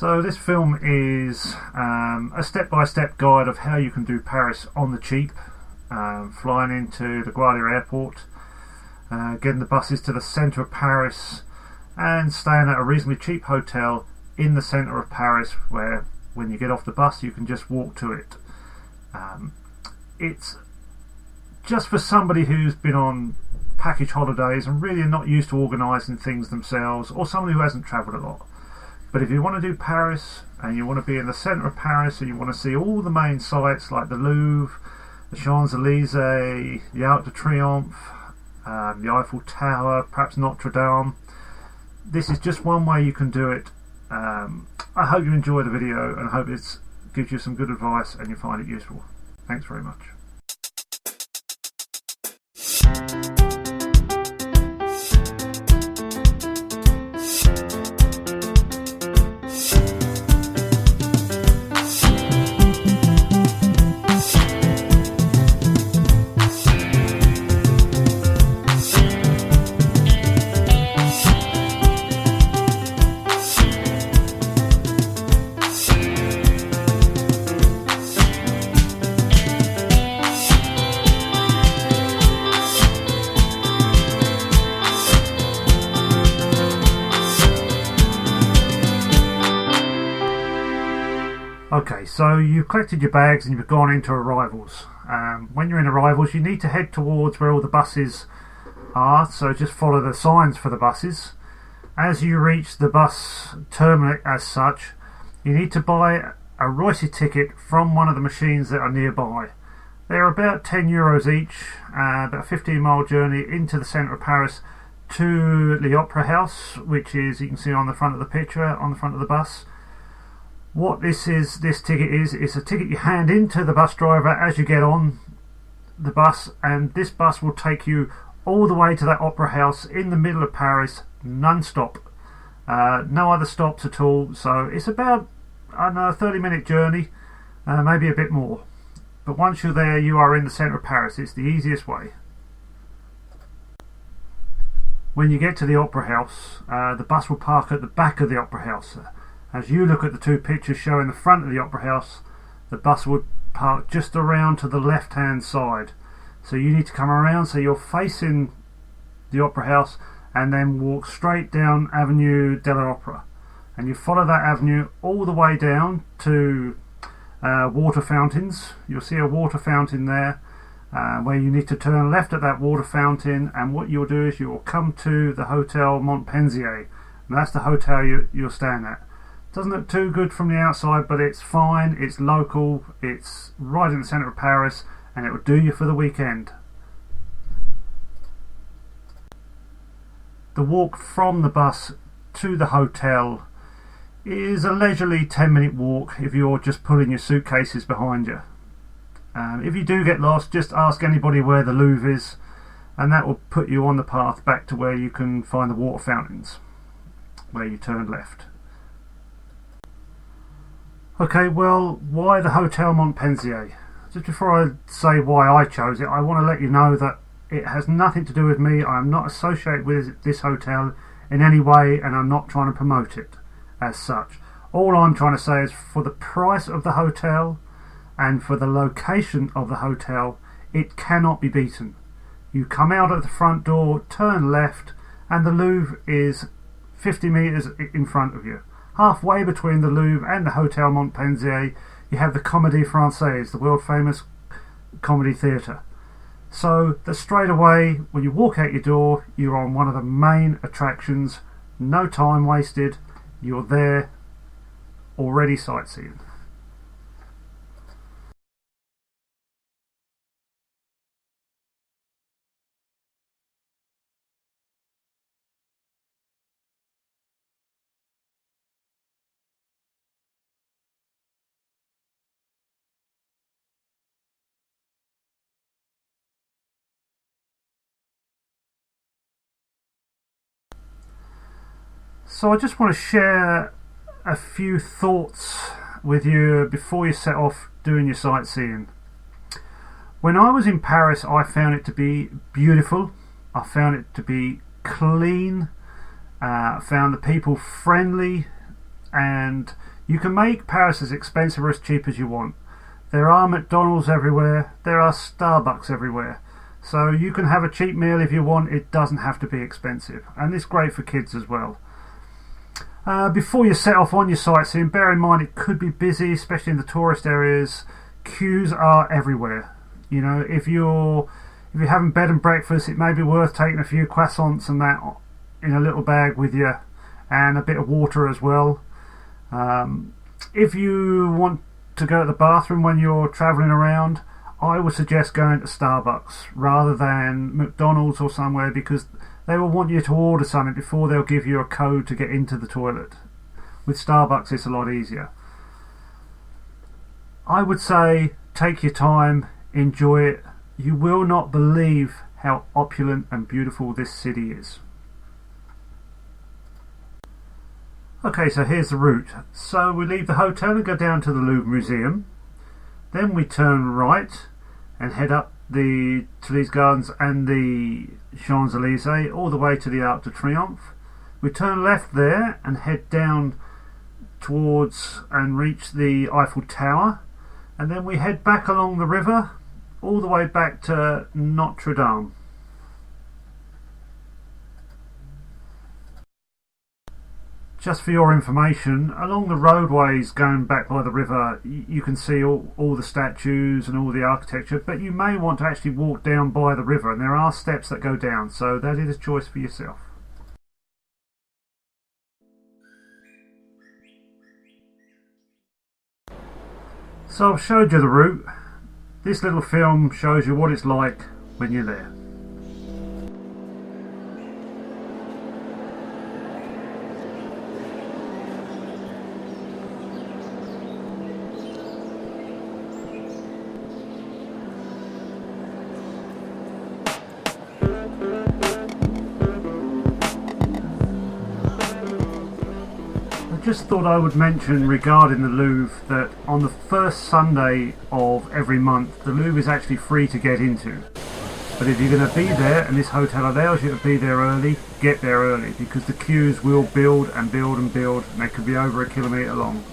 So this film is a step-by-step guide of how you can do Paris on the cheap, flying into the Guardia airport, getting the buses to the centre of Paris and staying at a reasonably cheap hotel in the centre of Paris where when you get off the bus you can just walk to it. It's just for somebody who's been on package holidays and really are not used to organising things themselves, or somebody who hasn't travelled a lot. But if you want to do Paris and you want to be in the centre of Paris and you want to see all the main sites like the Louvre, the Champs-Elysees, the Arc de Triomphe, the Eiffel Tower, perhaps Notre Dame, this is just one way you can do it. I hope you enjoy the video and I hope it gives you some good advice and you find it useful. Thanks very much. Okay, so you've collected your bags and you've gone into arrivals. When you're in arrivals you need to head towards where all the buses are, so just follow the signs for the buses. As you reach the bus terminal as such, you need to buy a Roissy ticket from one of the machines that are nearby. They're about €10 each, about a 15-mile journey into the centre of Paris to the Opera House, which is, you can see on the front of the picture, on the front of the bus. What this ticket is a ticket you hand into the bus driver as you get on the bus, and this bus will take you all the way to that Opera House in the middle of Paris, non-stop. No other stops at all, so it's about, I don't know, a 30-minute journey, maybe a bit more. But once you're there, you are in the centre of Paris. It's the easiest way. When you get to the Opera House, the bus will park at the back of the Opera House. As you look at the two pictures showing the front of the Opera House, the bus would park just around to the left hand side. So you need to come around so you're facing the Opera House and then walk straight down Avenue de l'Opera. And you follow that avenue all the way down to water fountains. You'll see a water fountain there where you need to turn left at that water fountain, and what you'll do is you'll come to the Hotel Montpensier, and that's the hotel you're staying at. Doesn't look too good from the outside, but it's fine, it's local, it's right in the centre of Paris, and it will do you for the weekend. The walk from the bus to the hotel is a leisurely 10-minute walk if you're just pulling your suitcases behind you. If you do get lost, just ask anybody where the Louvre is, and that will put you on the path back to where you can find the water fountains, where you turn left. Okay, well, why the Hotel Montpensier? Just before I say why I chose it, I want to let you know that it has nothing to do with me. I am not associated with this hotel in any way, and I'm not trying to promote it as such. All I'm trying to say is for the price of the hotel and for the location of the hotel, it cannot be beaten. You come out at the front door, turn left, and the Louvre is 50 metres in front of you. Halfway between the Louvre and the Hotel Montpensier, you have the Comédie Française, the world famous comedy theatre. So that straight away, when you walk out your door, you're on one of the main attractions. No time wasted. You're there, already sightseeing. So I just want to share a few thoughts with you before you set off doing your sightseeing. When I was in Paris, I found it to be beautiful. I found it to be clean. I found the people friendly. and you can make Paris as expensive or as cheap as you want. There are McDonald's everywhere, there are Starbucks everywhere, so you can have a cheap meal if you want. It doesn't have to be expensive, and it's great for kids as well. Before you set off on your sightseeing, bear in mind it could be busy, especially in the tourist areas. Queues are everywhere. You know, if you're having bed and breakfast, it may be worth taking a few croissants and that in a little bag with you, and a bit of water as well. If you want to go to the bathroom when you're travelling around, I would suggest going to Starbucks rather than McDonald's or somewhere, because they will want you to order something before they'll give you a code to get into the toilet. With Starbucks it's a lot easier. I would say take your time, enjoy it. You will not believe how opulent and beautiful this city is. Okay, so here's the route. So we leave the hotel and go down to the Louvre Museum. Then we turn right and head up the Tuileries Gardens and the Champs-Elysees all the way to the Arc de Triomphe. We turn left there and head down towards and reach the Eiffel Tower, and then we head back along the river all the way back to Notre Dame. Just for your information, along the roadways going back by the river, you can see all the statues and all the architecture, but you may want to actually walk down by the river, and there are steps that go down, so that is a choice for yourself. So I've showed you the route. This little film shows you what it's like when you're there. Just thought I would mention regarding the Louvre that on the first Sunday of every month the Louvre is actually free to get into. But if you're going to be there and this hotel allows you to be there early, get there early, because the queues will build and build and build, and they could be over 1 kilometre long.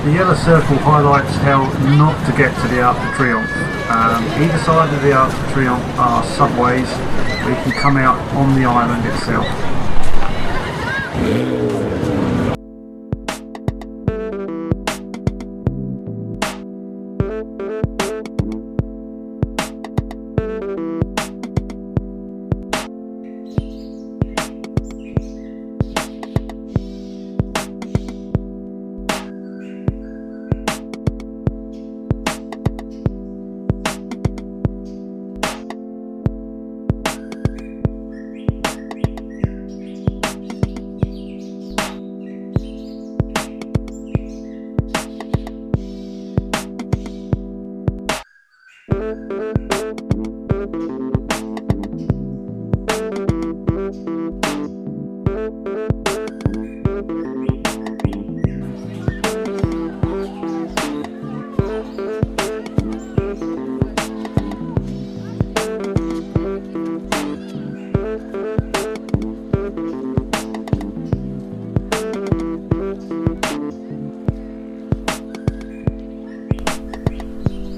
The yellow circle highlights how not to get to the Arc de Triomphe. Either side of the Arc de Triomphe are subways where you can come out on the island itself.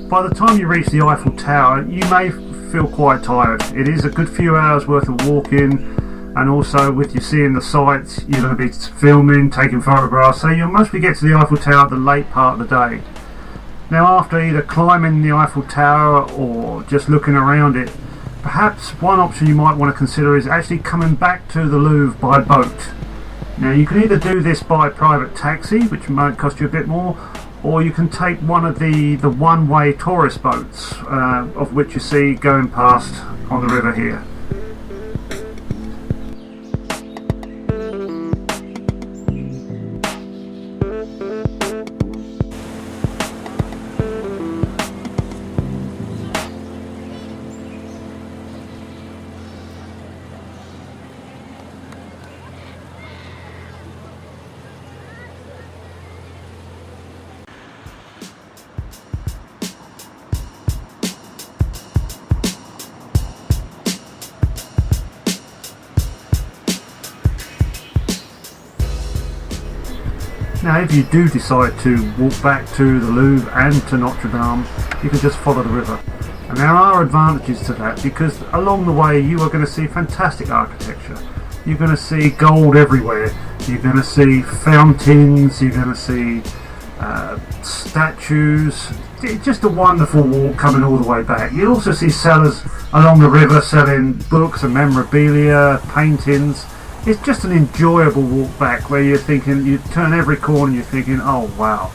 By the time you reach the Eiffel Tower, you may feel quite tired. It is a good few hours worth of walking, and also with you seeing the sights, you're going to be filming, taking photographs, so you'll mostly get to the Eiffel Tower at the late part of the day. Now, after either climbing the Eiffel Tower or just looking around it, perhaps one option you might want to consider is actually coming back to the Louvre by boat. Now, you can either do this by private taxi, which might cost you a bit more, or you can take one of the one-way tourist boats, of which you see going past on the river here. Now, if you do decide to walk back to the Louvre and to Notre Dame, you can just follow the river. And there are advantages to that, because along the way you are going to see fantastic architecture. You're going to see gold everywhere. You're going to see fountains. You're going to see statues. It's just a wonderful walk coming all the way back. You'll also see sellers along the river selling books and memorabilia, paintings. It's just an enjoyable walk back where you're thinking, you turn every corner and you're thinking, oh wow,